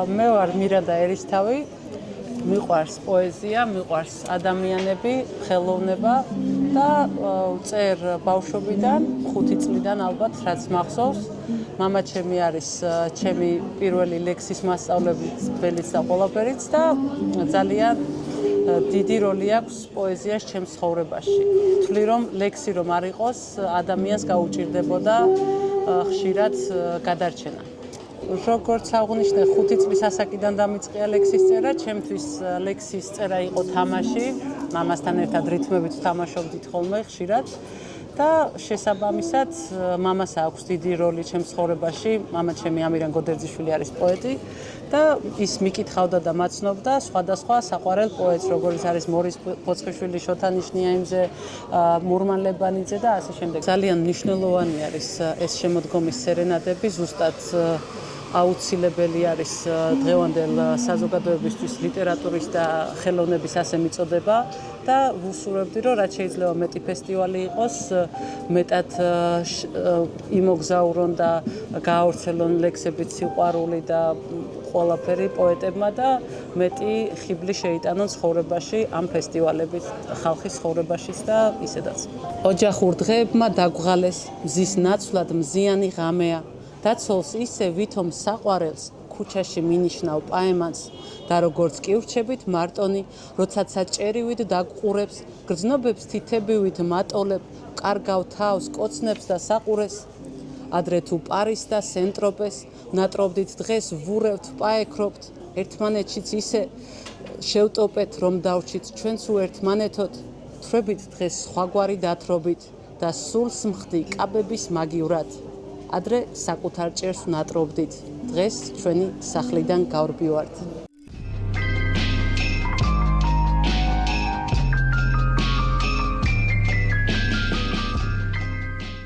მე ვარ მირადა ერისთავი, მიყვარს პოეზია, მიყვარს ადამიანები, ხელოვნება და წერ ბავშვობიდან, 5 წლიდან ალბათ, რაც მახსოვს. მამაჩემი არის ჩემი პირველი ლექსის მასწავლებელიც და ყველაფერიც და ძალიან დიდი როლი აქვს პოეზიას ჩემს ცხოვრებაში. ვთვლი რომ ლექსი რომ არ იყოს, ადამიანს გაუჭირდებოდა ხშირად გადარჩენა. როგორც აღნიშნე, 5 წლის ასაკიდან დამიწყია ლექსის წერა, ჩემთვის ლექსის წერა იყო თამაში, მამასთან ერთად რითმებით ვთამაშობდით ხოლმე ხშირად და შესაბამისად მამას აქვს დიდი როლი ჩემს ცხოვრებაში, მამაჩემი ამირან გოდერძიშვილი არის პოეტი და ის მიკითხავდა და მაცნობდა სხვადასხვა საყვარელ პოეტს, როგორიც არის მორის ფოცხიშვილი, შოთა ნიშნიაიმზე, მურმან ლებანიძე და ასე შემდეგ. ძალიან მნიშვნელოვანი არის ეს შემოდგომის სერენადები, ზუსტად აუცილებელი არის დღევანდელ საზოგადოებისთვის ლიტერატურის და ხელოვნების ასე მიწოდება და ვუსურვებდი, რომ რაც შეიძლება მეტი ფესტივალი იყოს, მეტად იმოგზაურონ და გაავრცელონ ლექსებით სიყვარული და ყველაფერი პოეტებმა და მეტი ხიბლი შეიტანონ ცხოვრებაში ამ ფესტივალებით, ხალხის ცხოვრებაშიც და ისედაც. ოჯახურ დღეებმა დაგვღალეს მზის ნაცვლად მზიანი ღამეა. დაცოლს ისე ვითომ საყვარელს ქუჩაში მინიშნავ პაემანს და როგორც კი ვრჩებით მარტონი, როცა საჭერივით დაგყურებს, გრძნობებს თითებივით მატოლებ, კარგავ თავს, კოცნებს და საყურეს. ადრე თუ პარის და სენტროპეს, ნატრობდით დღეს ვურევთ, პაექრობთ, ერთმანეთშიც ისე შევტოპეთ, რომ დავრჩით ჩვენც უერთმანეთოთ, თვრებით დღეს სხვაგვარი დათრობით და სულს მხდი კაბების მაგივრად. ადრე საკუთარ ჭერს ვნატრობდით, დღეს ჩვენი სახლიდან გავრბივართ.